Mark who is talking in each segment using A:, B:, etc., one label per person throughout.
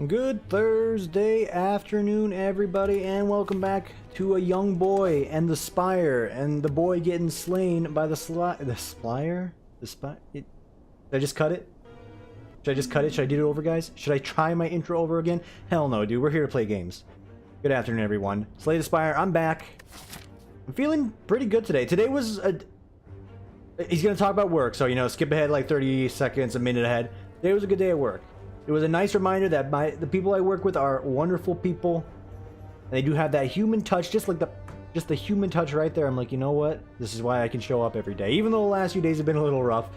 A: Good Thursday afternoon, everybody, and welcome back to a young boy and the Spire, and the boy getting slain by the Spire? Did I just cut it? Should I just cut it? Should I do it over, guys? Should I try my intro over again? Hell no, dude. We're here to play games. Good afternoon, everyone. Slay the Spire. I'm back. I'm feeling pretty good today. Today was a... He's going to talk about work, so, you know, skip ahead like 30 seconds, a minute ahead. Today was a good day at work. It was a nice reminder that the people I work with are wonderful people. And they do have that human touch, just the human touch right there. I'm like, you know what? This is why I can show up every day. Even though the last few days have been a little rough.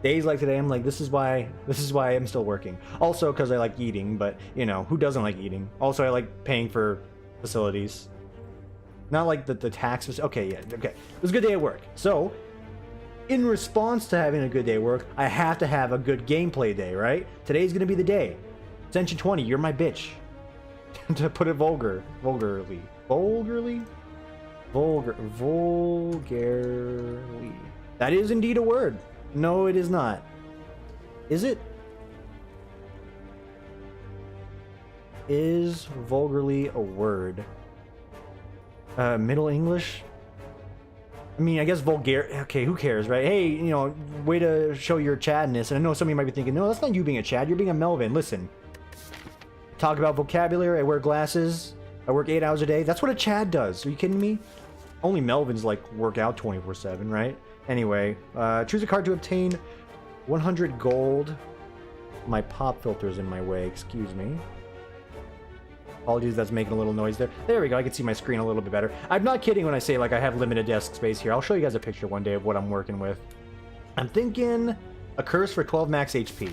A: Days like today, I'm like, this is why I'm still working. Also, because I like eating, but, you know, who doesn't like eating? Also, I like paying for facilities. Not like the tax... Okay, yeah, okay. It was a good day at work. So... in response to having a good day at work, I have to have a good gameplay day, right? Today's gonna be the day. Ascension 20, you're my bitch. To put it vulgarly. That is indeed a word. No, it is not. Is it? Is vulgarly a word? Middle English? I mean, I guess vulgar... Okay, who cares, right? Hey, you know, way to show your Chadness. And I know some of you might be thinking, no, that's not you being a Chad. You're being a Melvin. Listen. Talk about vocabulary. I wear glasses. I work 8 hours a day. That's what a Chad does. Are you kidding me? Only Melvins, like, work out 24/7, right? Anyway, choose a card to obtain 100 gold. My pop filter's in my way. Excuse me. Apologies, that's making a little noise there. There we go, I can see my screen a little bit better. I'm not kidding when I say, like, I have limited desk space here. I'll show you guys a picture one day of what I'm working with. I'm thinking a curse for 12 max HP.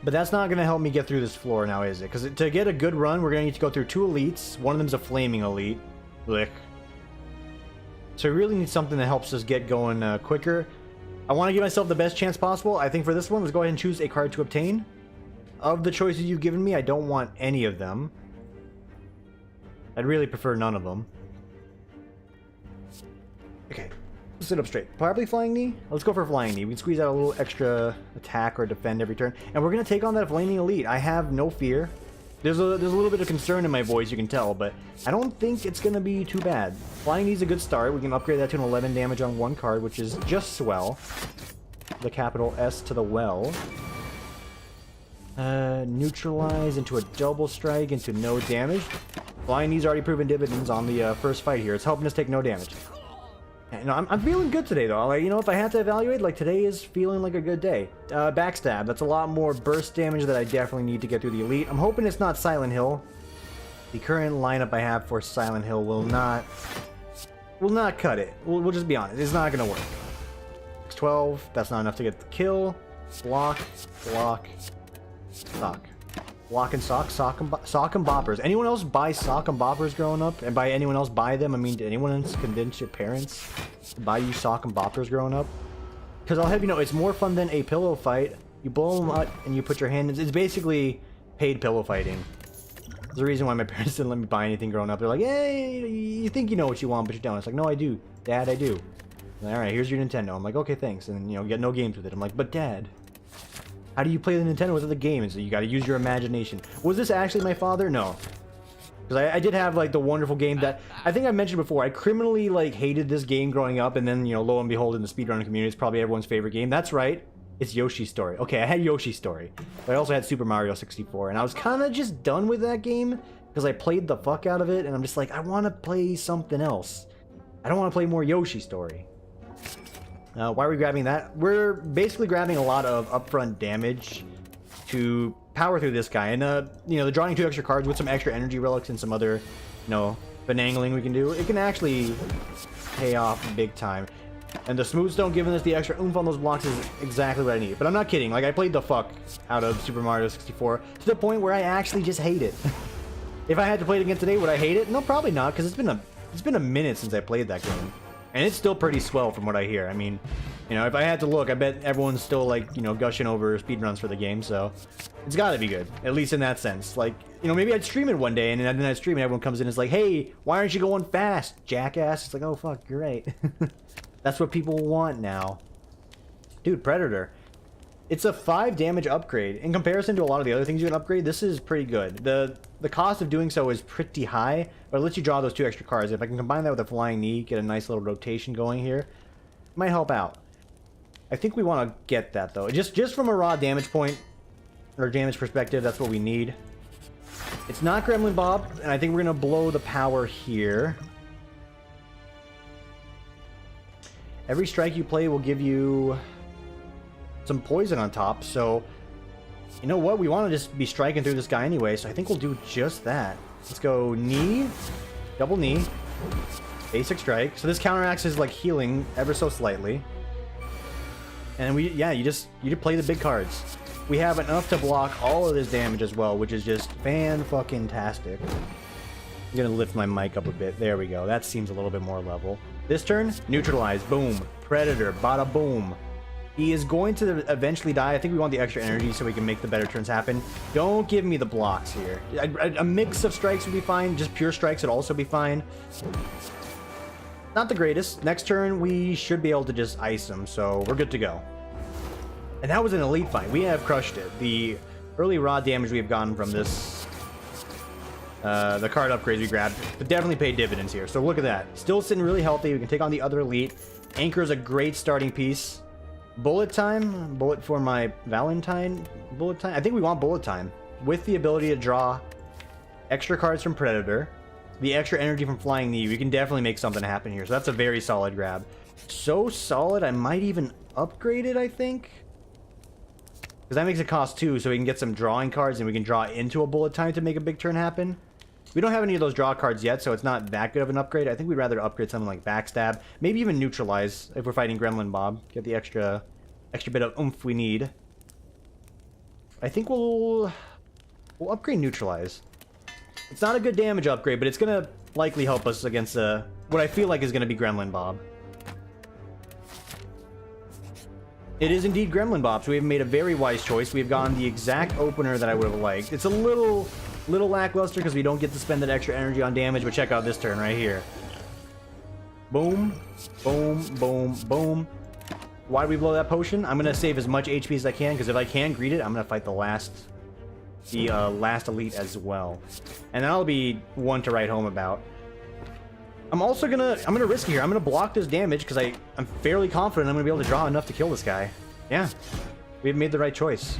A: But that's not going to help me get through this floor now, is it? Because to get a good run, we're going to need to go through 2 elites. One of them's a flaming elite. Lick. So we really need something that helps us get going quicker. I want to give myself the best chance possible. I think for this one, let's go ahead and choose a card to obtain. Of the choices you've given me, I don't want any of them. I'd really prefer none of them. Okay, sit up straight. Probably flying knee? Let's go for flying knee. We can squeeze out a little extra attack or defend every turn. And we're going to take on that flaming elite. I have no fear. There's a little bit of concern in my voice, you can tell, but I don't think it's going to be too bad. Flying knee's a good start. We can upgrade that to an 11 damage on one card, which is just swell. The capital S to the well. Neutralize into a double strike into no damage. Flying knee's already proven dividends on the first fight here. It's helping us take no damage. And, you know, I'm feeling good today though. Like, you know, if I had to evaluate, like, today is feeling like a good day. Backstab. That's a lot more burst damage that I definitely need to get through the elite. I'm hoping it's not Silent Hill. The current lineup I have for Silent Hill will not cut it. We'll just be honest. It's not gonna work. 12. That's not enough to get the kill. Block. Block. Sock. Block and sock. Sock and boppers. Anyone else buy sock and boppers growing up? And by anyone else buy them, I mean, did anyone else convince your parents to buy you sock and boppers growing up? Because I'll have you know, it's more fun than a pillow fight. You blow them up and you put your hand in. It's basically paid pillow fighting. There's a reason why my parents didn't let me buy anything growing up. They're like, hey, you think you know what you want, but you don't. It's like, no, I do. Dad, I do. Alright, here's your Nintendo. I'm like, okay, thanks. And, you know, get no games with it. I'm like, but Dad... how do you play the Nintendo without the game? So you gotta use your imagination. Was this actually my father? No. Because I did have, like, the wonderful game that... I think I mentioned before, I criminally, like, hated this game growing up, and then, you know, lo and behold, in the speedrunning community, it's probably everyone's favorite game. That's right. It's Yoshi's Story. Okay, I had Yoshi's Story. But I also had Super Mario 64, and I was kind of just done with that game, because I played the fuck out of it, and I'm just like, I want to play something else. I don't want to play more Yoshi's Story. Why are we grabbing that? We're basically grabbing a lot of upfront damage to power through this guy. And, you know, the drawing 2 extra cards with some extra energy relics and some other, you know, finagling we can do, it can actually pay off big time. And the smooth stone giving us the extra oomph on those blocks is exactly what I need. But I'm not kidding. Like, I played the fuck out of Super Mario 64 to the point where I actually just hate it. If I had to play it again today, would I hate it? No, probably not, because it's been a minute since I played that game. And it's still pretty swell from what I hear. I mean, you know, if I had to look, I bet everyone's still, like, you know, gushing over speedruns for the game, so it's gotta be good, at least in that sense. Like, you know, maybe I'd stream it one day, and then I'd stream it, and everyone comes in and is like, hey, why aren't you going fast, jackass? It's like, oh, fuck, you're right. That's what people want now. Dude, Predator. It's a 5 damage upgrade. In comparison to a lot of the other things you can upgrade, this is pretty good. The cost of doing so is pretty high, but it lets you draw those 2 extra cards. If I can combine that with a flying knee, get a nice little rotation going here, it might help out. I think we want to get that though. Just from a raw damage point or damage perspective, that's what we need. It's not Gremlin Bob, and I think we're gonna blow the power here. Every strike you play will give you some poison on top, so you know what? We want to just be striking through this guy anyway, so I think we'll do just that. Let's go knee, double knee, basic strike. So this counteracts his like healing ever so slightly. And you play the big cards. We have enough to block all of this damage as well, which is just fan-fucking-tastic. I'm gonna lift my mic up a bit. There we go. That seems a little bit more level. This turn, neutralize. Boom. Predator. Bada boom. He is going to eventually die. I think we want the extra energy so we can make the better turns happen. Don't give me the blocks here. A mix of strikes would be fine. Just pure strikes would also be fine. Not the greatest. Next turn, we should be able to just ice him, so we're good to go. And that was an elite fight. We have crushed it. The early raw damage we've gotten from this, the card upgrades we grabbed, but definitely paid dividends here. So look at that. Still sitting really healthy. We can take on the other elite. Anchor is a great starting piece. Bullet time. Bullet for my Valentine. Bullet time. I think we want bullet time. With the ability to draw extra cards from Predator, the extra energy from Flying Knee, we can definitely make something happen here. So that's a very solid grab. So solid, I might even upgrade it, I think. Because that makes it cost 2, so we can get some drawing cards and we can draw into a bullet time to make a big turn happen. We don't have any of those draw cards yet, so it's not that good of an upgrade. I think we'd rather upgrade something like Backstab. Maybe even Neutralize if we're fighting Gremlin Bob. Get the extra bit of oomph we need. I think we'll upgrade Neutralize. It's not a good damage upgrade, but it's going to likely help us against what I feel like is going to be Gremlin Bob. It is indeed Gremlin Bob, so we have made a very wise choice. We've gone the exact opener that I would have liked. It's a little lackluster because we don't get to spend that extra energy on damage, but check out this turn right here. Boom, boom, boom, boom. Why do we blow that potion? I'm going to save as much HP as I can, because if I can greet it, I'm going to fight the last elite as well. And that'll be one to write home about. I'm gonna risk it here. I'm gonna block this damage because I'm fairly confident I'm gonna be able to draw enough to kill this guy. Yeah, we've made the right choice.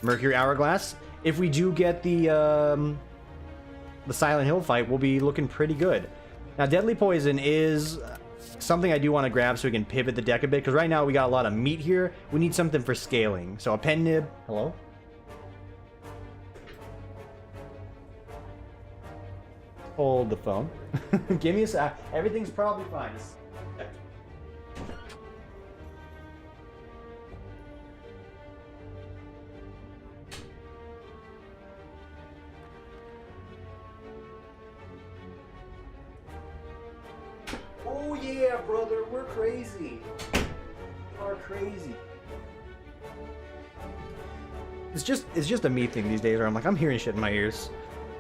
A: Mercury Hourglass. If we do get the Silent Hill fight, we'll be looking pretty good. Now, Deadly Poison is something I do want to grab so we can pivot the deck a bit, because right now we got a lot of meat here. We need something for scaling. So a pen nib. Hello? Hold the phone. Give me a sec. Everything's probably fine. Oh yeah, brother, we're crazy. We are crazy. It's just a me thing these days where I'm like, I'm hearing shit in my ears.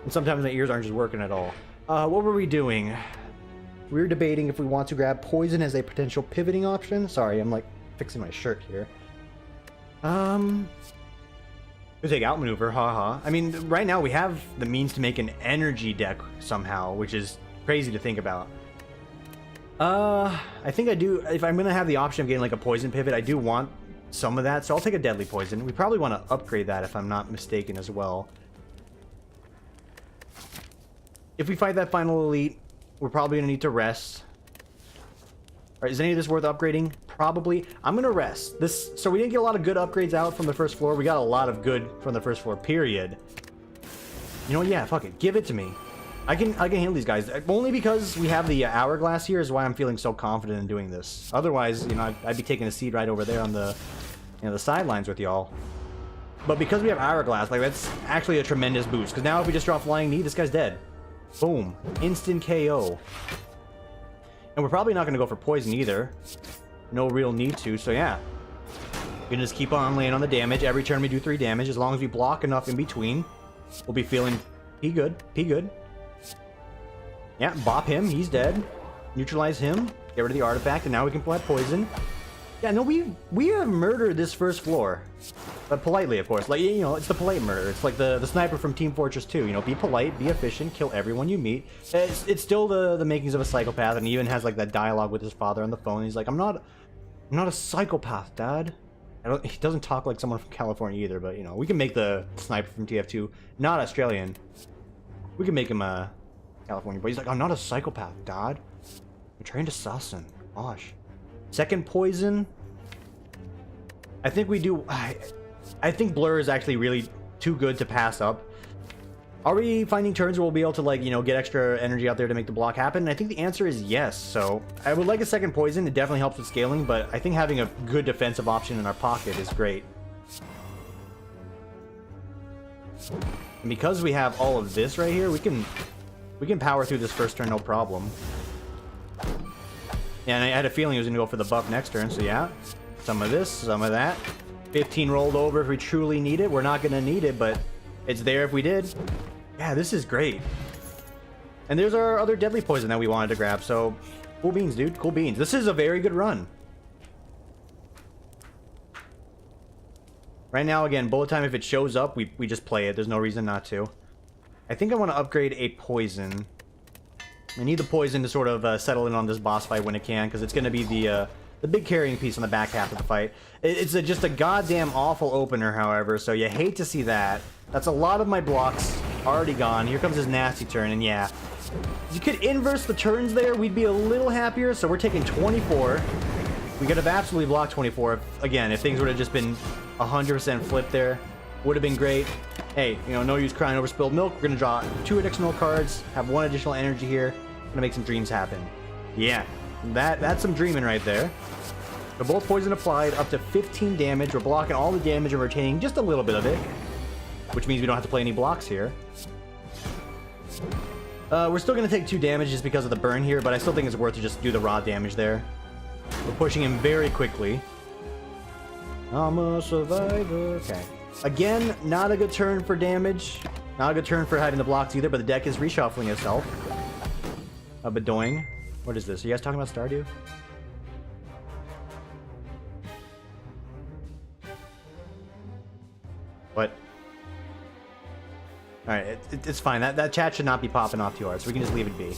A: And sometimes my ears aren't just working at all. What were we doing? We were debating if we want to grab Poison as a potential pivoting option. Sorry, I'm like fixing my shirt here. We take Outmaneuver, haha. I mean, right now we have the means to make an energy deck somehow, which is crazy to think about. I think I do, if I'm gonna have the option of getting like a Poison pivot, I do want some of that, so I'll take a Deadly Poison. We probably want to upgrade that if I'm not mistaken as well. If we fight that final elite, we're probably going to need to rest. Alright, is any of this worth upgrading? Probably. I'm going to rest. So we didn't get a lot of good upgrades out from the first floor. We got a lot of good from the first floor, period. You know what? Yeah, fuck it. Give it to me. I can handle these guys. Only because we have the Hourglass here is why I'm feeling so confident in doing this. Otherwise, you know, I'd be taking a seat right over there on the sidelines with y'all. But because we have Hourglass, like, that's actually a tremendous boost. Because now if we just draw Flying Knee, this guy's dead. Boom. Instant KO. And we're probably not going to go for Poison either. No real need to, so yeah. We can just keep on laying on the damage. Every turn we do 3 damage. As long as we block enough in between, we'll be feeling good. Yeah, bop him. He's dead. Neutralize him. Get rid of the artifact, and now we can play Poison. Yeah, no, we have murdered this first floor. But politely, of course. Like, you know, it's the polite murder. It's like the sniper from Team Fortress 2. You know, be polite, be efficient, kill everyone you meet. It's still the makings of a psychopath, and he even has like that dialogue with his father on the phone. He's like, I'm not a psychopath, Dad. He doesn't talk like someone from California either, but you know, we can make the sniper from TF2 not Australian. We can make him California, but he's like, I'm not a psychopath, Dad. I'm trained assassin. Gosh. Second poison. I think we do. I think Blur is actually really too good to pass up. Are we finding turns where we'll be able to, like, you know, get extra energy out there to make the block happen? And I think the answer is yes. So I would like a second poison. It definitely helps with scaling, but I think having a good defensive option in our pocket is great. And because we have all of this right here, we can power through this first turn no problem. And I had a feeling he was going to go for the buff next turn, so yeah. Some of this, some of that. 15 rolled over if we truly need it. We're not going to need it, but it's there if we did. Yeah, this is great. And there's our other deadly poison that we wanted to grab, so cool beans, dude. Cool beans. This is a very good run. Right now, again, bullet time, if it shows up, we just play it. There's no reason not to. I think I want to upgrade a poison. I need the poison to sort of settle in on this boss fight when it can, because it's going to be the big carrying piece on the back half of the fight. It's just a goddamn awful opener, however, so you hate to see that. That's a lot of my blocks already gone. Here comes his nasty turn, and yeah. You could inverse the turns there, we'd be a little happier, so we're taking 24. We could have absolutely blocked 24. Again, if things would have just been 100% flipped there, would have been great. Hey, you know, no use crying over spilled milk. We're going to draw 2 additional cards, have 1 additional energy here. Gonna make some dreams happen. Yeah, that's some dreaming right there. The bolt poison applied, up to 15 damage. We're blocking all the damage and retaining just a little bit of it, which means we don't have to play any blocks here. We're still gonna take 2 damage just because of the burn here, but I still think it's worth to just do the raw damage there. We're pushing him very quickly. I'm a survivor. Okay. Again, not a good turn for damage. Not a good turn for having the blocks either, but the deck is reshuffling itself. Bedoing. What is this? Are you guys talking about Stardew? What? Alright, it's fine. That chat should not be popping off too hard, so we can just leave it be.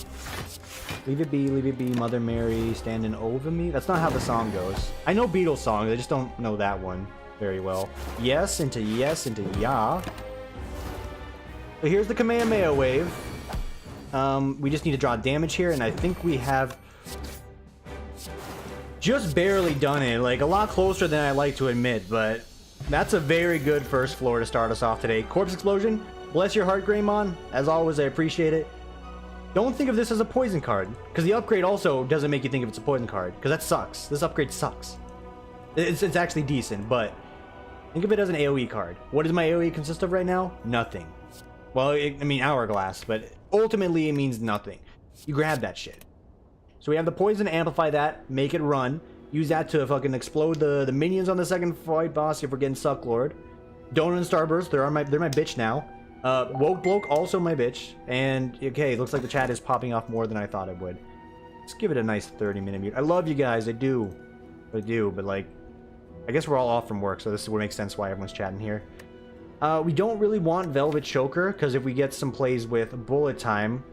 A: Leave it be, Mother Mary standing over me. That's not how the song goes. I know Beatles songs, I just don't know that one very well. Yes into ya. So here's the Kamehameha wave. We just need to draw damage here, and I think we have just barely done it. Like, a lot closer than I like to admit, but that's a very good first floor to start us off today. Corpse Explosion, bless your heart, Greymon. As always, I appreciate it. Don't think of this as a poison card, because the upgrade also doesn't make you think of it's a poison card, because that sucks. This upgrade sucks. It's actually decent, but think of it as an AoE card. What does my AoE consist of right now? Nothing. Well, I mean, Hourglass, but ultimately it means nothing. You grab that shit. So we have the poison to amplify that, make it run, use that to fucking explode the minions on the second fight boss if we're getting Sucklord. Donut and Starburst, they're my bitch now. Woke Bloke, also my bitch. And, okay, it looks like the chat is popping off more than I thought it would. Let's give it a nice 30-minute mute. I love you guys, I do, but like, I guess we're all off from work, so this would make sense why everyone's chatting here. We don't really want Velvet Choker, because if we get some plays with Bullet Time,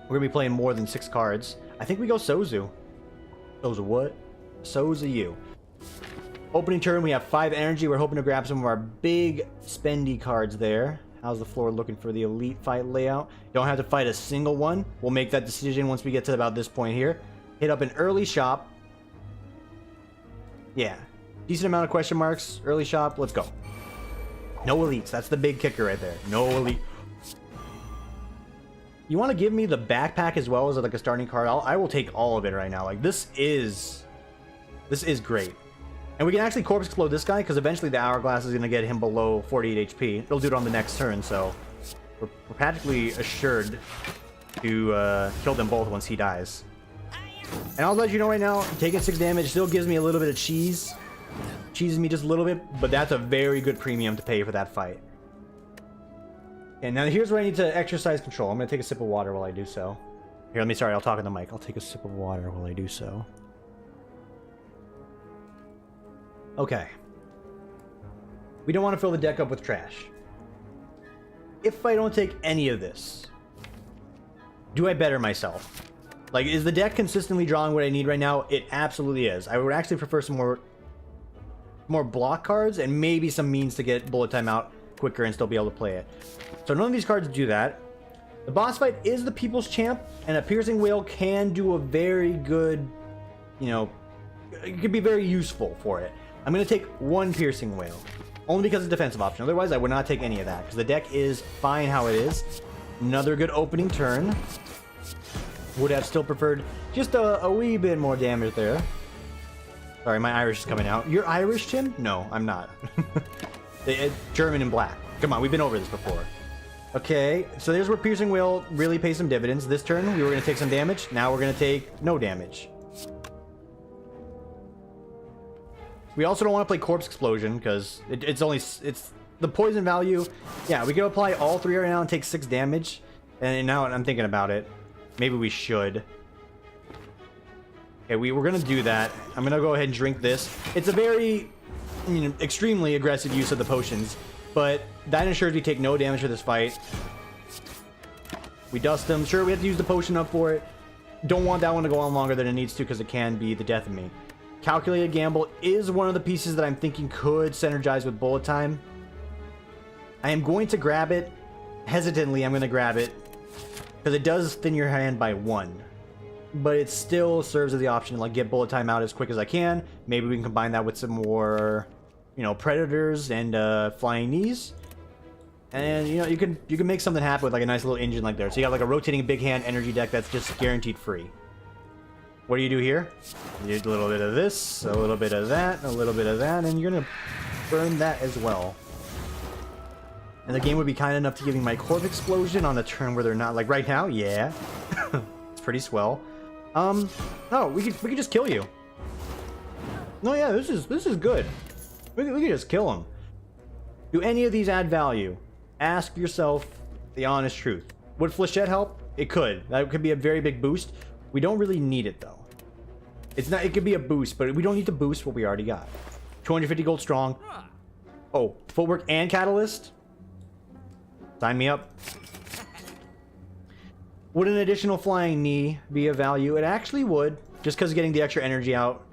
A: we're going to be playing more than 6 cards. I think we go Sozu. Sozu what? Sozu you. Opening turn, we have 5 energy. We're hoping to grab some of our big spendy cards there. How's the floor looking for the elite fight layout? Don't have to fight a single one. We'll make that decision once we get to about this point here. Hit up an early shop. Yeah. Decent amount of question marks. Early shop. Let's go. No elites. That's the big kicker right there. No elite. You want to give me the backpack as well as like a starting card? I will take all of it right now. Like, this is great. And we can actually Corpse Explode this guy, because eventually the Hourglass is going to get him below 48 HP. It'll do it on the next turn, so we're practically assured to kill them both once he dies. And I'll let you know right now, taking 6 damage still gives me a little bit of cheese. Cheeses me just a little bit, but that's a very good premium to pay for that fight. And now here's where I need to exercise control. I'm going to take a sip of water while I do so. Here, I'll talk in the mic. I'll take a sip of water while I do so. Okay. We don't want to fill the deck up with trash. If I don't take any of this, do I better myself? Like, is the deck consistently drawing what I need right now? It absolutely is. I would actually prefer some more block cards and maybe some means to get bullet time out quicker and still be able to play it. So none of these cards do that. The boss fight is the People's Champ, and a Piercing Wail can do a very good, you know, it could be very useful for it. I'm going to take one Piercing Wail, only because it's a defensive option. Otherwise, I would not take any of that, because the deck is fine how it is. Another good opening turn. Would have still preferred just a wee bit more damage there. Sorry, my Irish is coming out. You're Irish, Tim? No, I'm not. German and black. Come on, we've been over this before. Okay, so there's where Piercing Wail really pays some dividends. This turn, we were going to take some damage. Now we're going to take no damage. We also don't want to play Corpse Explosion, because it's the poison value. Yeah, we can apply all three right now and take 6 damage. And now I'm thinking about it. Maybe we should. Okay, we're going to do that. I'm going to go ahead and drink this. It's a very, you know, extremely aggressive use of the potions. But that ensures we take no damage for this fight. We dust them. Sure, we have to use the potion up for it. Don't want that one to go on longer than it needs to, because it can be the death of me. Calculated Gamble is one of the pieces that I'm thinking could synergize with bullet time. I am going to grab it. Hesitantly, I'm going to grab it, because it does thin your hand by 1. But it still serves as the option to like get bullet time out as quick as I can. Maybe we can combine that with some more, you know, predators and flying knees. And you know, you can make something happen with like a nice little engine like there. So you got like a rotating big hand energy deck that's just guaranteed free. What do you do here? You do a little bit of this, a little bit of that, a little bit of that, and you're gonna burn that as well. And the game would be kind enough to give me my Corpse Explosion on the turn where they're not, like right now. Yeah, it's pretty swell. No, we could just kill you. No, yeah, this is good. We can just kill them. Do any of these add value? Ask yourself the honest truth. Would Flechette help? It could. That could be a very big boost. We don't really need it though. It's not. It could be a boost, but we don't need to boost what we already got. 250 gold strong. Oh, footwork and catalyst. Sign me up. Would an additional flying knee be of value? It actually would, just because getting the extra energy out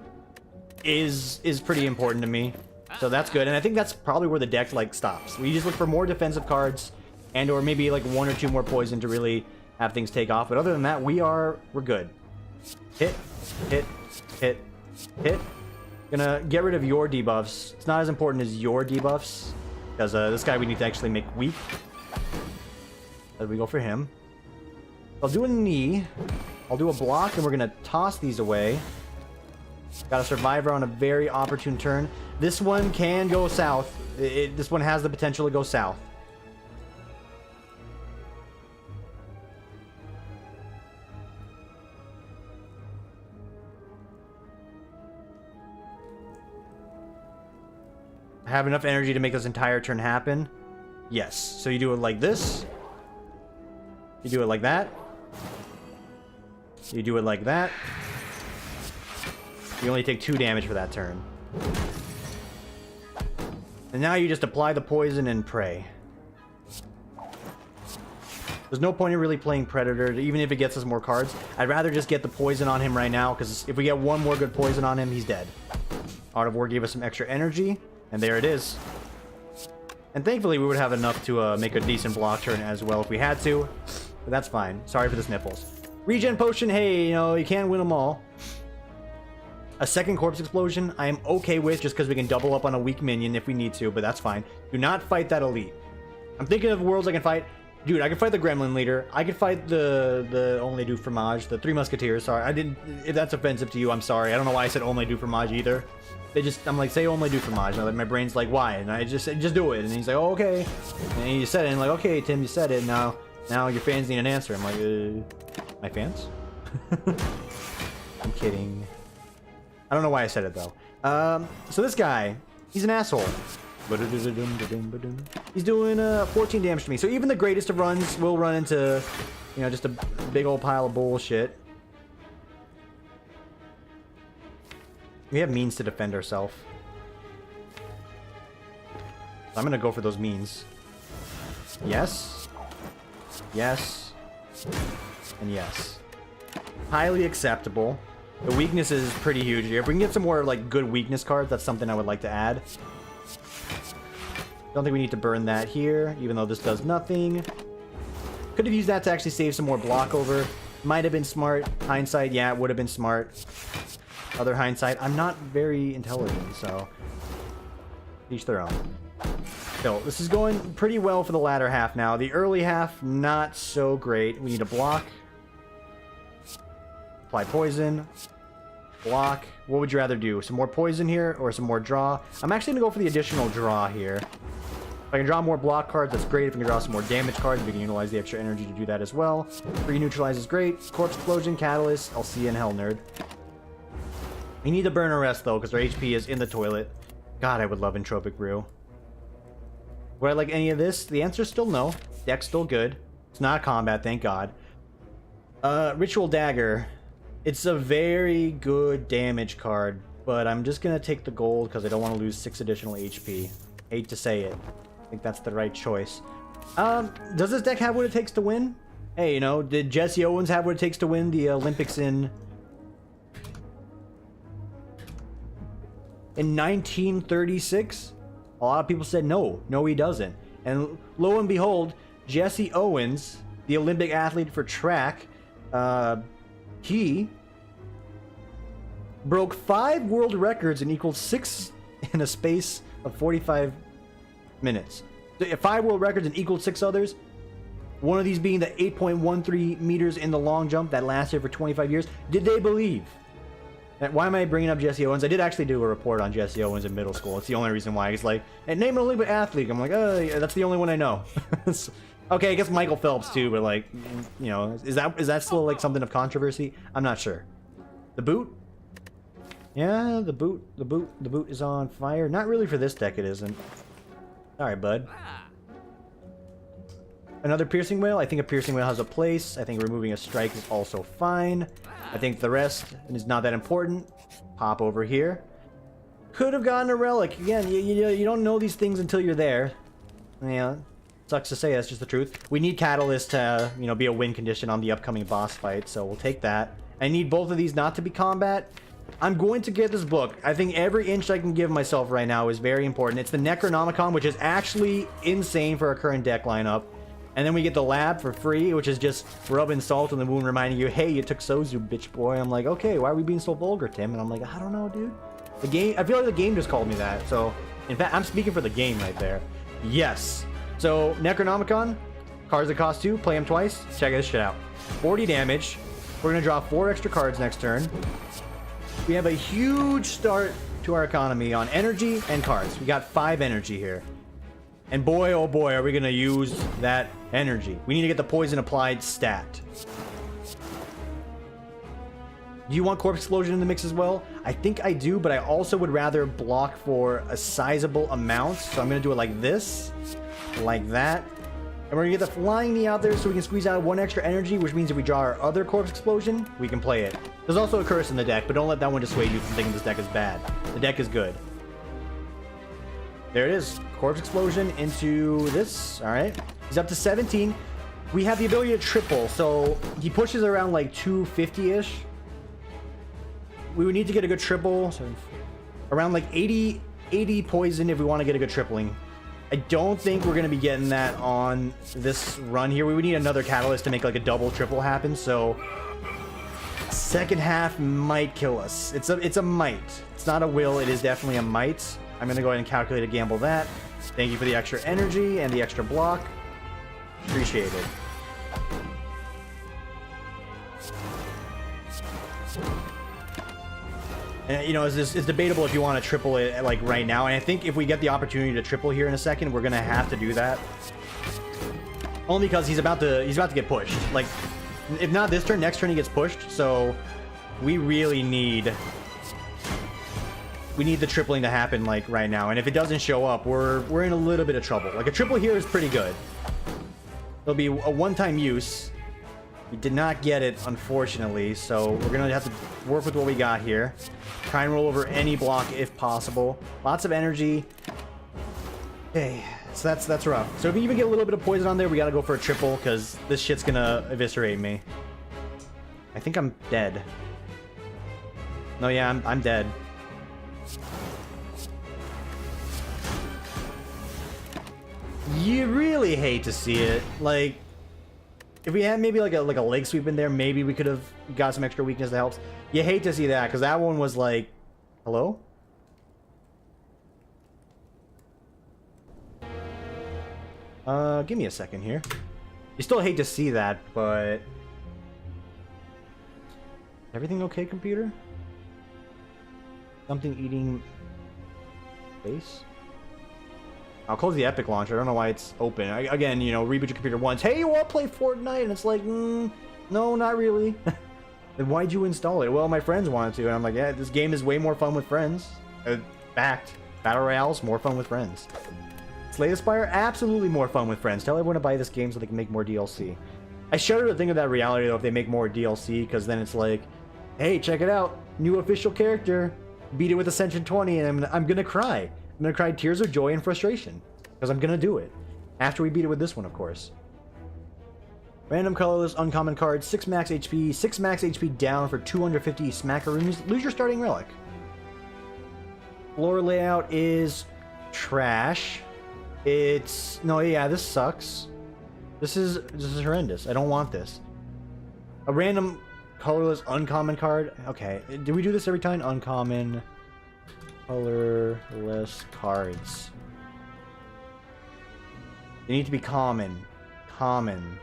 A: is pretty important to me. So that's good, and I think that's probably where the deck like stops. We just look for more defensive cards, and or maybe like 1 or 2 more poison to really have things take off. But other than that, we're good. Hit, hit, hit, hit. Gonna get rid of your debuffs. It's not as important as your debuffs, because this guy we need to actually make weak. As we go for him. I'll do a knee. I'll do a block, and we're gonna toss these away. Got a survivor on a very opportune turn. This one can go south. This one has the potential to go south. I have enough energy to make this entire turn happen. Yes. So you do it like this. You do it like that. You do it like that. You only take 2 damage for that turn. And now you just apply the poison and pray. There's no point in really playing Predator, even if it gets us more cards. I'd rather just get the poison on him right now, because if we get one more good poison on him, he's dead. Art of War gave us some extra energy, and there it is. And thankfully, we would have enough to make a decent block turn as well if we had to. But that's fine. Sorry for the sniffles. Regen Potion, hey, you know, you can't win them all. A second Corpse Explosion, I am okay with, just because we can double up on a weak minion if we need to, but that's fine. Do not fight that elite. I'm thinking of worlds I can fight. Dude, I can fight the Gremlin Leader. I can fight the Only du Fromage, the 3 Musketeers. Sorry, I didn't. If that's offensive to you, I'm sorry. I don't know why I said Only du Fromage either. They just, I'm like, say Only du Fromage. And my brain's like, why? And I just said, just do it. And he's like, oh, okay. And he said it, and I'm like, okay, Tim, you said it. Now your fans need an answer. I'm like, my fans? I'm kidding. I don't know why I said it though. So this guy, he's an asshole. He's doing 14 damage to me. So even the greatest of runs will run into, you know, just a big old pile of bullshit. We have means to defend ourselves. I'm gonna go for those means. Yes. Yes. And yes. Highly acceptable. The weakness is pretty huge here. If we can get some more like good weakness cards, that's something I would like to add. Don't think we need to burn that here, even though this does nothing. Could have used that to actually save some more block over. Might have been smart. Hindsight, yeah, it would have been smart. Other hindsight, I'm not very intelligent, so each their own. So this is going pretty well for the latter half now. The early half, not so great. We need to block. Apply poison. Block. What would you rather do? Some more poison here or some more draw? I'm actually going to go for the additional draw here. If I can draw more block cards, that's great. If we can draw some more damage cards, we can utilize the extra energy to do that as well. Free neutralize is great. Corpse Explosion, Catalyst. I'll see you in hell, nerd. We need to burn a rest, though, because our HP is in the toilet. God, I would love Entropic Brew. Would I like any of this? The answer is still no. Deck's still good. It's not combat, thank God. Ritual Dagger. It's a very good damage card, but I'm just going to take the gold because I don't want to lose 6 additional HP. Hate to say it. I think that's the right choice. Does this deck have what it takes to win? Hey, you know, did Jesse Owens have what it takes to win the Olympics in 1936? A lot of people said no. No, he doesn't. And lo and behold, Jesse Owens, the Olympic athlete for track, he broke 5 world records and equaled 6 in a space of 45 minutes. 5 world records and equaled 6 others. One of these being the 8.13 meters in the long jump that lasted for 25 years. Did they believe? Why am I bringing up Jesse Owens? I did actually do a report on Jesse Owens in middle school. It's the only reason why. He's like, hey, name an Olympic athlete. I'm like, oh, yeah, that's the only one I know. Okay, I guess Michael Phelps too, but like, you know, is that still like something of controversy? I'm not sure. The boot? Yeah, the boot is on fire. Not really for this deck, it isn't. Alright, bud. Another Piercing Whale. I think a Piercing Whale has a place. I think removing a strike is also fine. I think the rest is not that important. Pop over here. Could have gotten a relic. Again, you don't know these things until you're there. Yeah, sucks to say, that's just the truth. We need Catalyst to, you know, be a win condition on the upcoming boss fight, so we'll take that. I need both of these not to be combat. I'm going to get this book. I think every inch I can give myself right now is very important. It's the Necronomicon, which is actually insane for our current deck lineup. And then we get the lab for free, which is just rubbing salt in the wound, reminding you, hey, you took Sozu, bitch boy. I'm like, okay, why are we being so vulgar, Tim? And I'm like, I don't know, dude. The game, I feel like the game just called me that. So, in fact, I'm speaking for the game right there. Yes. So, Necronomicon, cards that cost 2, play them twice. Check this shit out. 40 damage. We're going to draw 4 extra cards next turn. We have a huge start to our economy on energy and cards. We got 5 energy here. And boy, oh boy, are we going to use that energy. We need to get the poison applied stat. Do you want Corpse Explosion in the mix as well? I think I do, but I also would rather block for a sizable amount. So I'm going to do it like this, like that. And we're going to get the Flying Knee out there so we can squeeze out 1 extra energy, which means if we draw our other Corpse Explosion, we can play it. There's also a curse in the deck, but don't let that one dissuade you from thinking this deck is bad. The deck is good. There it is. Corpse Explosion into this. All right. He's up to 17. We have the ability to triple, so he pushes around like 250-ish. We would need to get a good triple. So around like 80 poison if we want to get a good tripling. I don't think we're going to be getting that on this run here. We would need another Catalyst to make like a double triple happen, so second half might kill us. It's a might. It's not a will. It is definitely a might. I'm going to go ahead and calculate a gamble that. Thank you for the extra energy and the extra block. Appreciate it. And, you know, it's debatable if you want to triple it like right now. And I think if we get the opportunity to triple here in a second, we're going to have to do that. Only because he's about to get pushed. Like, if not this turn, next turn he gets pushed. So we really need... We need the tripling to happen like right now, and if it doesn't show up, we're in a little bit of trouble. Like a triple here is pretty good. It'll be a one-time use. We did not get it, unfortunately, so we're gonna have to work with what we got here. Try and roll over any block if possible. Lots of energy. Okay, so that's rough. So if we even get a little bit of poison on there, we gotta go for a triple, because this shit's gonna eviscerate me. I think I'm dead. No, yeah, I'm dead. You really hate to see it. Like, if we had maybe like a leg sweep in there, maybe we could have got some extra weakness that helps. You hate to see that, because that one was like, hello? Give me a second here. You still hate to see that, but... Everything okay, computer? Something eating... Base? I'll close the Epic launcher. I don't know why it's open. Again, you know, reboot your computer once. Hey, you want to play Fortnite? And it's like, no, not really. Then why'd you install it? Well, my friends wanted to. And I'm like, yeah, this game is way more fun with friends. Fact. Battle Royale's more fun with friends. Slay the Spire? Absolutely more fun with friends. Tell everyone to buy this game so they can make more DLC. I shudder to think of that reality, though, if they make more DLC, because then it's like, hey, check it out. New official character. Beat it with Ascension 20, and I'm gonna cry. I'm gonna cry tears of joy and frustration. Because I'm gonna do it. After we beat it with this one, of course. Random colorless uncommon card, 6 max HP, 6 max HP down for 250 smackaroons. Lose your starting relic. Floor layout is trash. It's... No, yeah, this sucks. This is horrendous. I don't want this. A random colorless uncommon card. Okay, do we do this every time? Uncommon colorless cards. They need to be common. Common.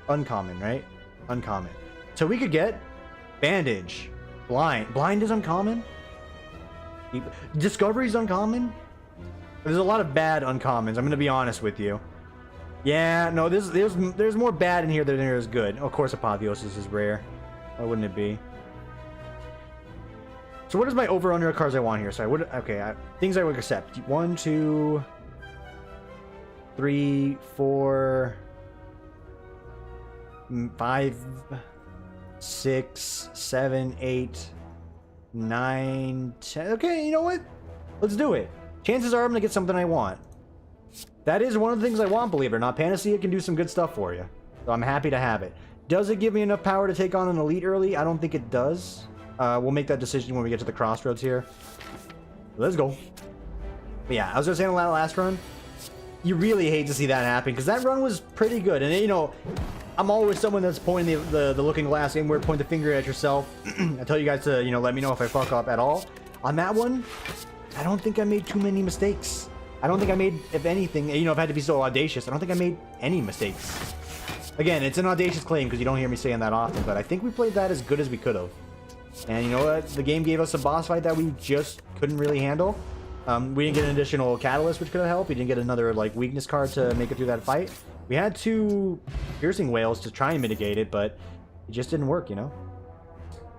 A: Uncommon, right? Uncommon. So we could get Bandage. Blind. Blind is uncommon? Discovery is uncommon? There's a lot of bad uncommons, I'm gonna be honest with you. Yeah, no, there's more bad in here than there is good. Of course, Apotheosis is rare. Why wouldn't it be? So what is my over-under cards I want here? Sorry, what? Okay, things I would accept. 1, 2, 3, 4, 5, 6, 7, 8, 9, 10. Okay, you know what? Let's do it. Chances are I'm gonna get something I want. That is one of the things I want, believe it or not. Panacea can do some good stuff for you. So I'm happy to have it. Does it give me enough power to take on an elite early? I don't think it does. We'll make that decision when we get to the crossroads here. Let's go. But yeah, I was just saying in the last run, you really hate to see that happen, because that run was pretty good. And, you know, I'm always someone that's pointing the looking glass inward, point the finger at yourself. I tell you guys to, you know, let me know if I fuck up at all. On that one, I don't think I made too many mistakes. I don't think I made, if anything, you know, I've had to be so audacious. I don't think I made any mistakes. Again, it's an audacious claim because you don't hear me saying that often, but I think we played that as good as we could have. And you know what? The game gave us a boss fight that we just couldn't really handle. We didn't get an additional catalyst, which could have helped. We didn't get another, like, weakness card to make it through that fight. We had 2 piercing whales to try and mitigate it, but it just didn't work, you know?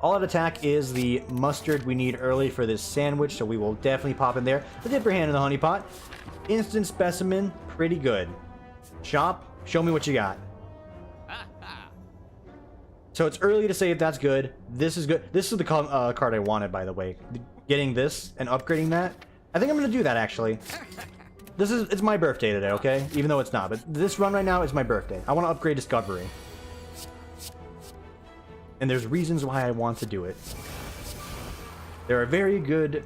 A: All-out attack is the mustard we need early for this sandwich, so we will definitely pop in there. The dip your hand in the honey pot. Instant specimen, pretty good. Shop, show me what you got. So it's early to say if that's good. This is good. This is the card I wanted, by the way. Getting this and upgrading that. I think I'm going to do that, actually. It's my birthday today, okay? Even though it's not. But this run right now is my birthday. I want to upgrade Discovery. And there's reasons why I want to do it. There are very good,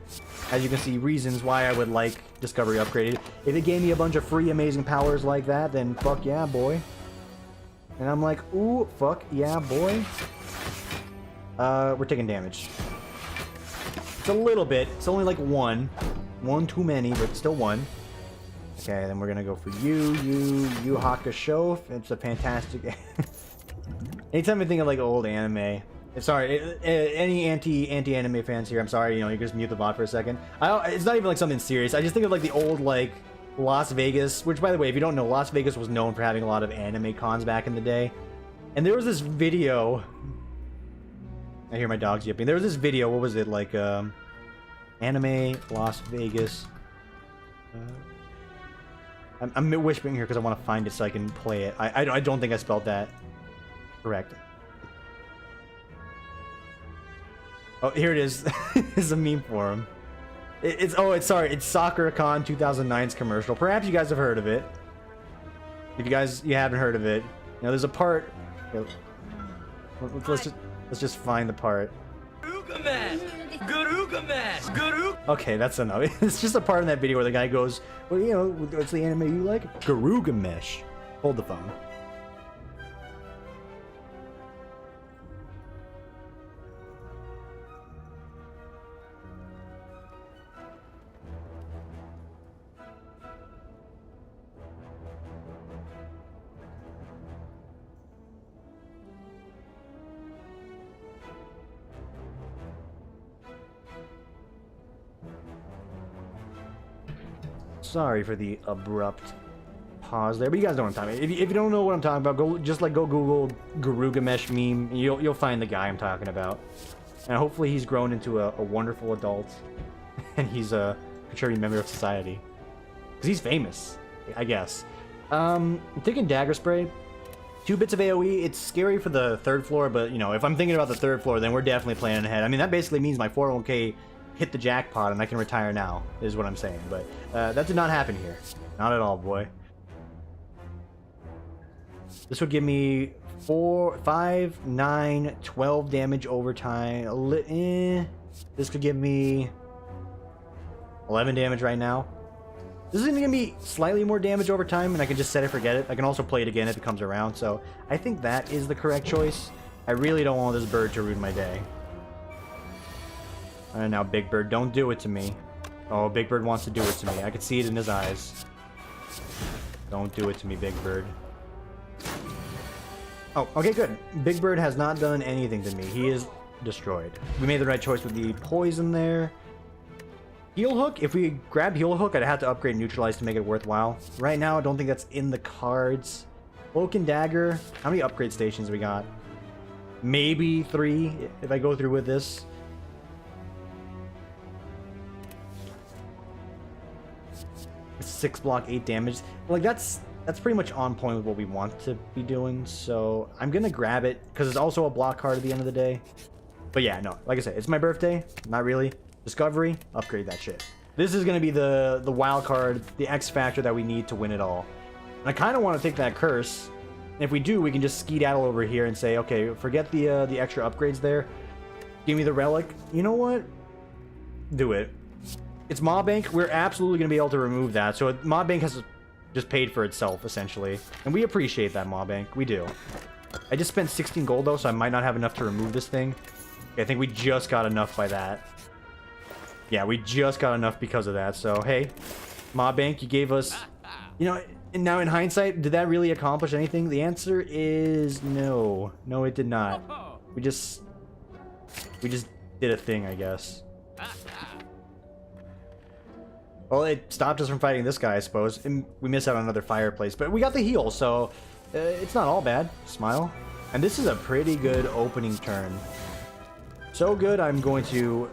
A: as you can see, reasons why I would like Discovery upgraded. If it gave me a bunch of free amazing powers like that, then fuck yeah, boy. And I'm like, ooh, fuck yeah, boy. We're taking damage. It's a little bit. It's only like 1. 1 too many, but still 1. Okay, then we're gonna go for you Hakusho. It's a fantastic... Anytime I think of like old anime, sorry, any anti-anime fans here, I'm sorry, you know, you can just mute the bot for a second. It's not even like something serious. I just think of like the old like Las Vegas, which by the way, if you don't know, Las Vegas was known for having a lot of anime cons back in the day. And there was this video. I hear my dogs yipping. There was this video. What was it like? Anime Las Vegas. I'm whispering here because I want to find it so I can play it. I don't think I spelled that correct. Oh, here it is. It's a meme for him. It's SoccerCon 2009's commercial. Perhaps you guys have heard of it. If you haven't heard of it, you know, there's a part. You know, let's just find the part. Okay, that's enough. It's just a part in that video where the guy goes, well, you know, what's the anime you like? Garugamesh. Hold the phone. Sorry for the abrupt pause there, but you guys know what I'm talking about. If you don't know what I'm talking about, go Google Garugamesh meme, and you'll find the guy I'm talking about. And hopefully he's grown into a wonderful adult, and he's a contributing member of society. Because he's famous, I guess. I'm thinking Dagger Spray. 2 bits of AoE. It's scary for the 3rd floor, but you know, if I'm thinking about the 3rd floor, then we're definitely planning ahead. I mean, that basically means my 401k hit the jackpot and I can retire now, is what I'm saying. But that did not happen here. Not at all, boy. This would give me 4, 5, 9, 12 damage over time. This could give me 11 damage right now. This is going to give me slightly more damage over time, and I can just set it, forget it. I can also play it again if it comes around, so I think that is the correct choice. I really don't want this bird to ruin my day. And now, Big Bird, don't do it to me. Oh, Big Bird wants to do it to me. I can see it in his eyes. Don't do it to me, Big Bird. Oh, okay, good. Big Bird has not done anything to me. He is destroyed. We made the right choice with the poison there. Heal Hook, if we grab Heal Hook, I'd have to upgrade Neutralize to make it worthwhile. Right now, I don't think that's in the cards. Cloak and Dagger, how many upgrade stations we got? Maybe 3, if I go through with this. Six block, 8 damage. Like, that's pretty much on point with what we want to be doing, so I'm gonna grab it, because it's also a block card at the end of the day. But yeah, no, like I said, it's my birthday. Not really. Discovery, upgrade that shit. This is gonna be the wild card, the X factor that we need to win it all. And I kind of want to take that curse. And if we do, we can just skedaddle over here and say, okay, forget the extra upgrades there. Give me the relic. You know what? Do it. It's Mob Bank. We're absolutely gonna be able to remove that. So Mob Bank has just paid for itself, essentially. And we appreciate that, Mob Bank. We do. I just spent 16 gold, though, so I might not have enough to remove this thing. Okay, I think we just got enough by that. Yeah, we just got enough because of that. So, hey, Mob Bank, you gave us... You know, and now in hindsight, did that really accomplish anything? The answer is no. No, it did not. We just did a thing, I guess. Well, it stopped us from fighting this guy, I suppose. And we missed out on another fireplace. But we got the heal, so it's not all bad. Smile. And this is a pretty good opening turn. So good, I'm going to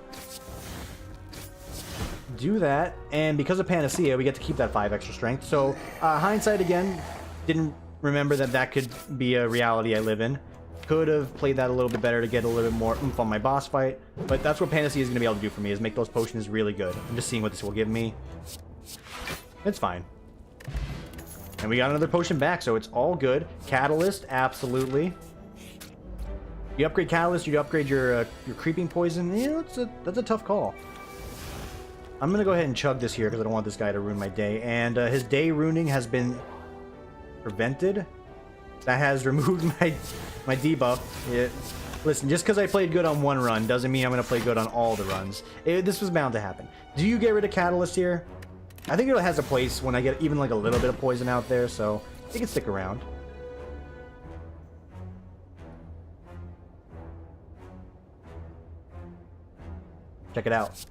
A: do that. And because of Panacea, we get to keep that 5 extra strength. So, hindsight again, didn't remember that that could be a reality I live in. Could have played that a little bit better to get a little bit more oomph on my boss fight. But that's what Panacea is going to be able to do for me, is make those potions really good. I'm just seeing what this will give me. It's fine. And we got another potion back, so it's all good. Catalyst, absolutely. You upgrade Catalyst, you upgrade your Creeping Poison. Yeah, that's a tough call. I'm going to go ahead and chug this here because I don't want this guy to ruin my day. And his day ruining has been prevented. That has removed my debuff. Listen, just because I played good on one run doesn't mean I'm going to play good on all the runs. This was bound to happen. Do you get rid of Catalyst here? I think it has a place when I get even like a little bit of poison out there, so it can stick around. Check it out.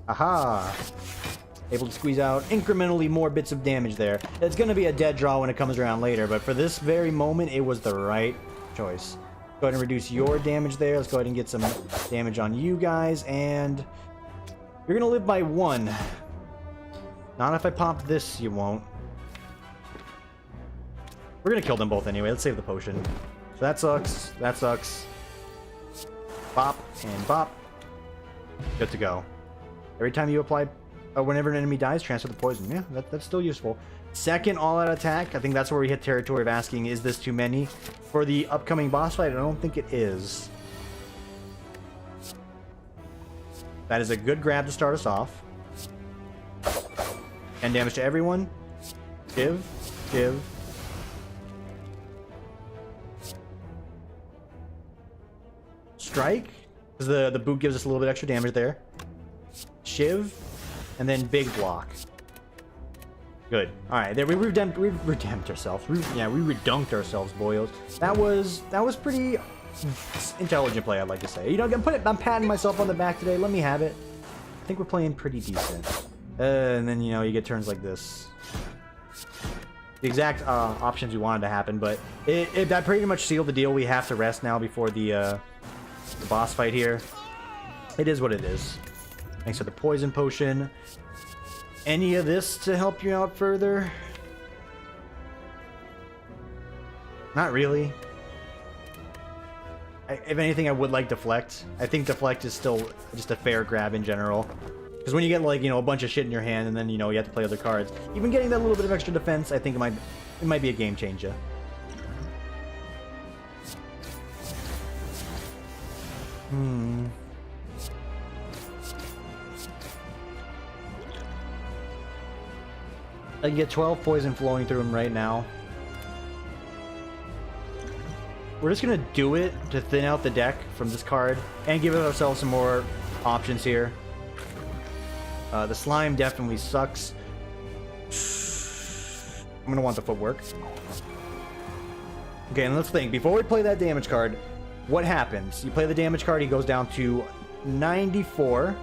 A: Aha! Able to squeeze out incrementally more bits of damage there. It's going to be a dead draw when it comes around later, but for this very moment, it was the right choice. Go ahead and reduce your damage there. Let's go ahead and get some damage on you guys, and you're going to live by 1. Not if I pop this, you won't. We're going to kill them both anyway. Let's save the potion. So that sucks. That sucks. Bop and bop. Good to go. Every time you apply, whenever an enemy dies, transfer the poison. Yeah, that's still useful. Second all-out attack. I think that's where we hit territory of asking, is this too many? For the upcoming boss fight, I don't think it is. That is a good grab to start us off. 10 damage to everyone. Give. Strike, because the boot gives us a little bit extra damage there. Shiv, and then big block. Good. All right, there we redeemed ourselves. We redunked ourselves, boyos. That was pretty intelligent play, I'd like to say. You know, I'm patting myself on the back today. Let me have it. I think we're playing pretty decent. And then, you know, you get turns like this. The exact options we wanted to happen, but that pretty much sealed the deal. We have to rest now before the boss fight here. It is what it is. Thanks for the poison potion. Any of this to help you out further? Not really. If anything, I would like deflect. I think deflect is still just a fair grab in general. Because when you get, like, you know, a bunch of shit in your hand and then, you know, you have to play other cards, even getting that little bit of extra defense, I think it might be a game changer. I can get 12 poison flowing through him right now. We're just gonna do it to thin out the deck from this card and give ourselves some more options here. The slime definitely sucks. I'm gonna want the footwork. Okay, and let's think. Before we play that damage card, what happens? You play the damage card, he goes down to 94.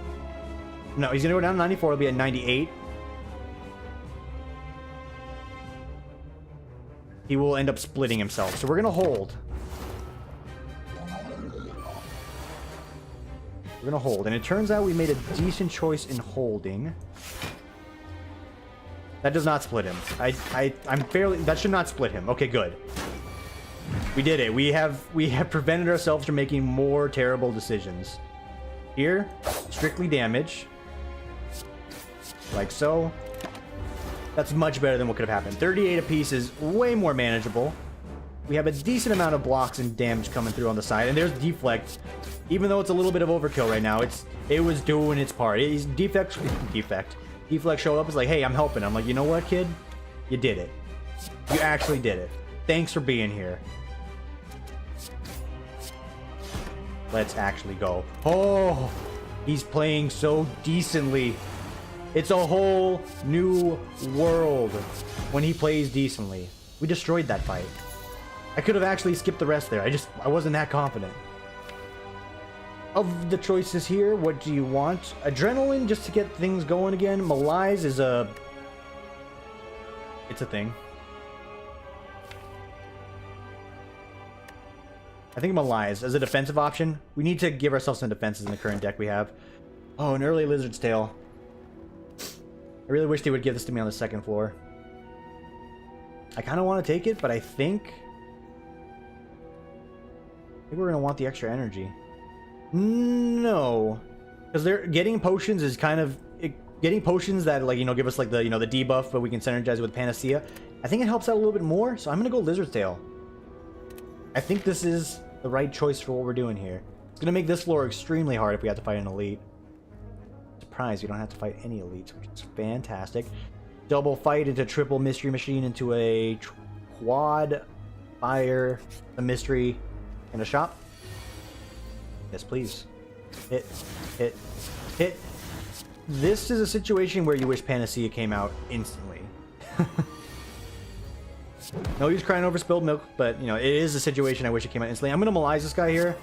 A: No, he's gonna go down to 94, it'll be at 98. He will end up splitting himself. So we're gonna hold. We're gonna hold, and it turns out we made a decent choice in holding. That does not split him. I'm fairly. That should not split him. Okay, good. We did it. We have prevented ourselves from making more terrible decisions. Here, strictly damage, like so. That's much better than what could have happened. 38 apiece is way more manageable. We have a decent amount of blocks and damage coming through on the side, and there's deflect. Even though it's a little bit of overkill right now, it was doing its part. Deflect showed up. It's like, hey, I'm helping. I'm like, you know what, kid? You did it. You actually did it. Thanks for being here. Let's actually go. Oh, he's playing so decently. It's a whole new world when he plays decently. We destroyed that fight. I could have actually skipped the rest there. I wasn't that confident. Of the choices here, what do you want? Adrenaline, just to get things going again. Malaise is it's a thing. I think Malaise as a defensive option. We need to give ourselves some defenses in the current deck we have. Oh, an early Lizard's Tail. I really wish they would give this to me on the second floor. I kind of want to take it, but I think we're going to want the extra energy. No. Because they're getting potions is kind of... getting potions that, like, you know, give us, like, the, you know, the debuff, but we can synergize it with Panacea. I think it helps out a little bit more, so I'm going to go Lizard's Tail. I think this is the right choice for what we're doing here. It's going to make this floor extremely hard if we have to fight an elite. Surprise, we don't have to fight any elites, which is fantastic. Double fight into triple mystery machine into a quad fire, a mystery, and a shop. Yes, please. Hit. This is a situation where you wish Panacea came out instantly. No use crying over spilled milk, but, you know, it is a situation I wish it came out instantly. I'm going to Malaise this guy here.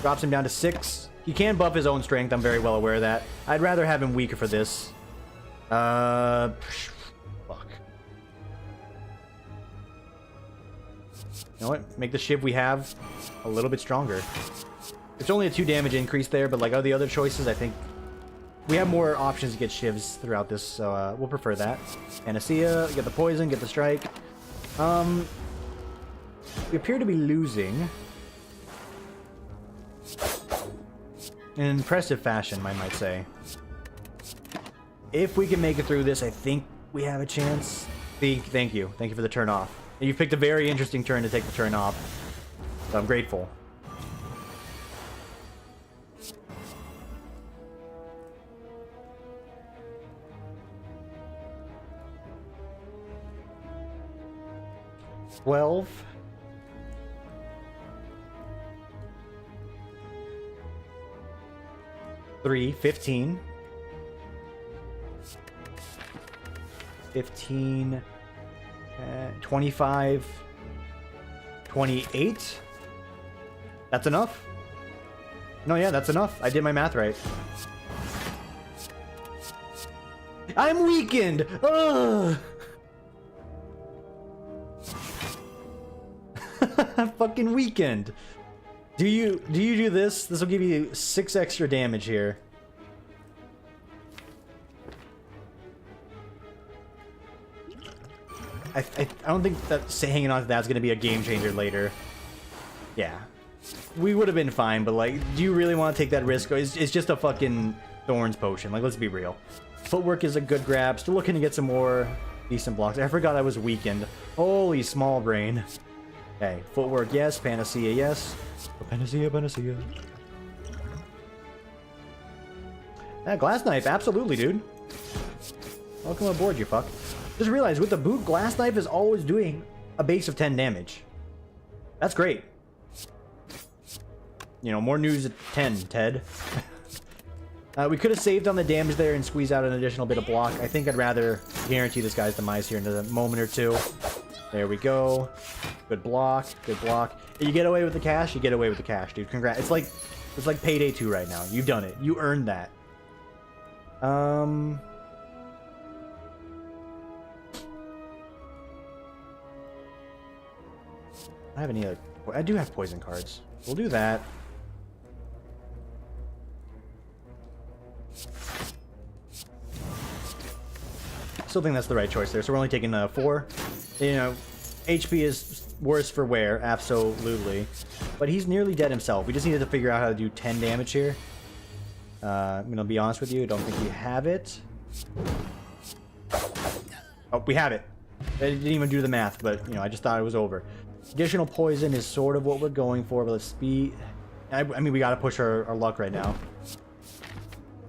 A: Drops him down to 6. He can buff his own strength, I'm very well aware of that. I'd rather have him weaker for this. Fuck. You know what? Make the Shiv we have a little bit stronger. It's only a 2 damage increase there, but like all the other choices, I think we have more options to get Shivs throughout this, so we'll prefer that. Panacea, get the poison, get the strike. We appear to be losing. In an impressive fashion, I might say. If we can make it through this, I think we have a chance. Thank you. Thank you for the turn off. You picked a very interesting turn to take the turn off. So I'm grateful. $12. 3, 15. 15, 25, 28. That's enough? No, yeah, that's enough. I did my math right. I'm weakened! Ugh! Fucking weakened. Do you do this? This will give you 6 extra damage here. I don't think that hanging on to that's going to be a game changer later. Yeah. We would have been fine, but like, do you really want to take that risk? It's just a fucking Thorns potion. Like, let's be real. Footwork is a good grab. Still looking to get some more decent blocks. I forgot I was weakened. Holy small brain. Okay, footwork, yes. Panacea, yes. Panacea, panacea. Yeah, glass knife, absolutely, dude. Welcome aboard, you fuck. Just realized with the boot, glass knife is always doing a base of 10 damage. That's great. You know, more news at 10, Ted. We could have saved on the damage there and squeezed out an additional bit of block. I think I'd rather guarantee this guy's demise here in a moment or two. There we go. Good block. Good block. If you get away with the cash, you get away with the cash, dude. Congrats. It's like payday 2 right now. You've done it. You earned that. I have any other... I do have poison cards. We'll do that. Still think that's the right choice there. So we're only taking 4. You know, HP is worse for wear, absolutely. But he's nearly dead himself. We just needed to figure out how to do 10 damage here. I'm gonna be honest with you. I don't think we have it. Oh, we have it. I didn't even do the math, but you know, I just thought it was over. Additional poison is sort of what we're going for, but let's be... I mean, we gotta push our luck right now.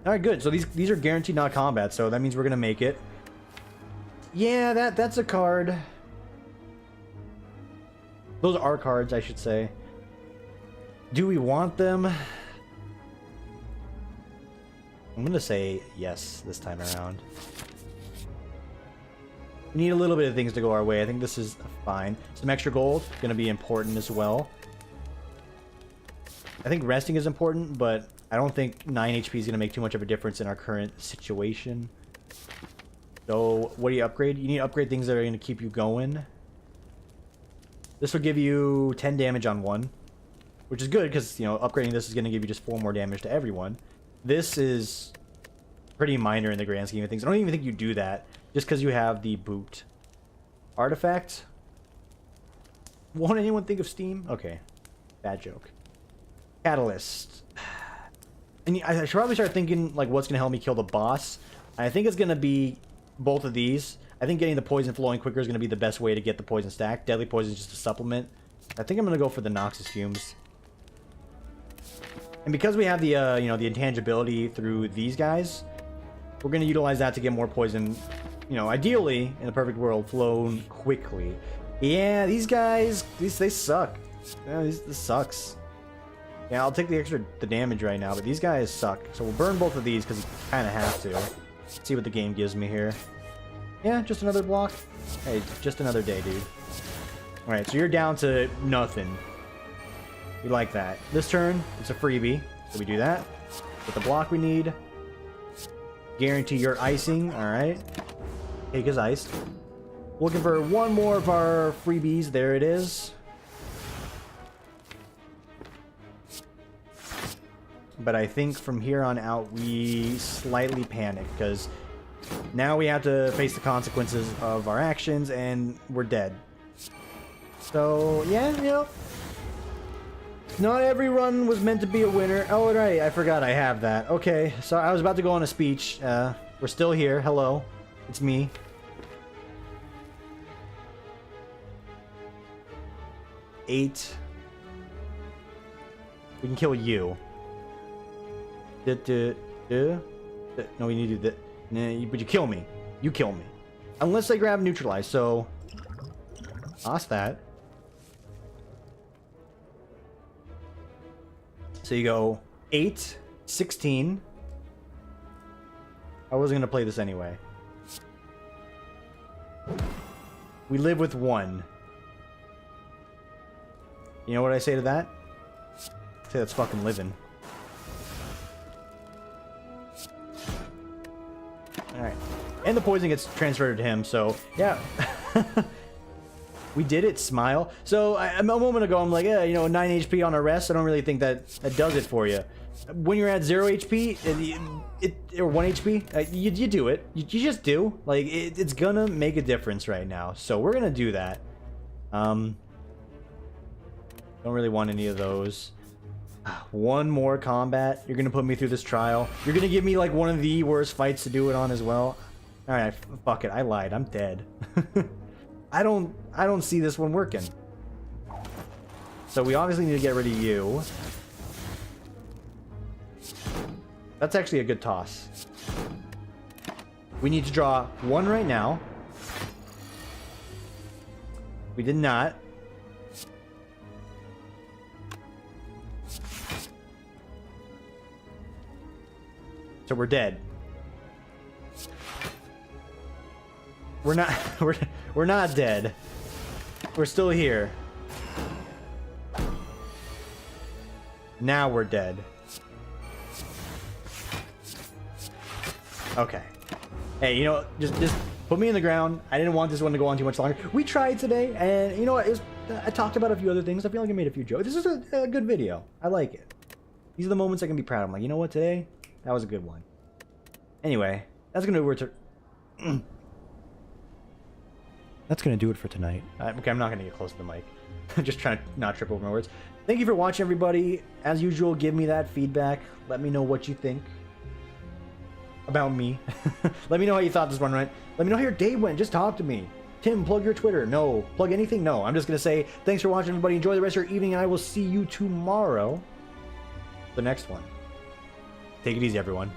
A: Alright, good. So these are guaranteed not combat, so that means we're gonna make it. Yeah, that's a card. Those are cards, I should say. Do we want them? I'm gonna say yes this time around. We need a little bit of things to go our way. I think this is fine. Some extra gold, gonna be important as well. I think resting is important, but I don't think 9 HP is gonna make too much of a difference in our current situation. So, what do you upgrade? You need to upgrade things that are gonna keep you going. This will give you 10 damage on one, which is good because, you know, upgrading this is gonna give you just 4 more damage to everyone. This is pretty minor in the grand scheme of things. I don't even think you do that just because you have the boot. Artifact? Won't anyone think of Steam? Okay. Bad joke. Catalyst. And I should probably start thinking, like, what's going to help me kill the boss. I think it's going to be both of these. I think getting the poison flowing quicker is going to be the best way to get the poison stacked. Deadly poison is just a supplement. I think I'm going to go for the Noxus Fumes. And because we have the, you know, the intangibility through these guys, we're going to utilize that to get more poison, you know, ideally, in the perfect world, flown quickly. Yeah, these guys, they suck. Yeah, this sucks. Yeah, I'll take the damage right now, but these guys suck. So we'll burn both of these because we kind of have to. Let's see what the game gives me here. Yeah, just another block. Hey, just another day, dude. Alright, so you're down to nothing. We like that. This turn, it's a freebie, so we do that. With the block we need. Guarantee your icing, alright. Cake is iced. Looking for one more of our freebies. There it is. But I think from here on out we slightly panic because now we have to face the consequences of our actions and we're dead. So yeah, you know, Not every run was meant to be a winner. Oh, right, I forgot I have that. Okay, so I was about to go on a speech. We're still here. Hello, it's me. Eight. We can kill you. No, we need to do that. Nah, but you kill me. You kill me. Unless I grab neutralize, so... Lost that. So you go 8, 16. I wasn't going to play this anyway. We live with 1. You know what I say to that? I say that's fucking living. Alright. And the poison gets transferred to him, so yeah. We did it, smile. So a moment ago, I'm like, yeah, you know, 9 HP on a rest. I don't really think that does it for you. When you're at 0 HP, or 1 HP, you do it. You just do. Like, it's gonna make a difference right now. So we're gonna do that. Don't really want any of those. One more combat. You're gonna put me through this trial. You're gonna give me like one of the worst fights to do it on as well. All right, fuck it. I lied. I'm dead. I don't see this one working. So we obviously need to get rid of you. That's actually a good toss. We need to draw 1 right now. We did not. So we're dead. We're not we're not dead. We're still here. Now we're dead. Okay. Hey, you know, just put me in the ground. I didn't want this one to go on too much longer. We tried today, and you know what? I talked about a few other things. I feel like I made a few jokes. This is a good video. I like it. These are the moments I can be proud of. I'm like, you know what, today? That was a good one. Anyway, that's gonna do it. That's gonna do it for tonight. Okay, I'm not gonna get close to the mic. I'm just trying to not trip over my words. Thank you for watching, everybody. As usual, give me that feedback. Let me know what you think about me. Let me know how you thought this one went. Let me know how your day went. Just talk to me. Tim, plug your Twitter. No. Plug anything? No. I'm just gonna say thanks for watching, everybody. Enjoy the rest of your evening, and I will see you tomorrow. The next one. Take it easy, everyone.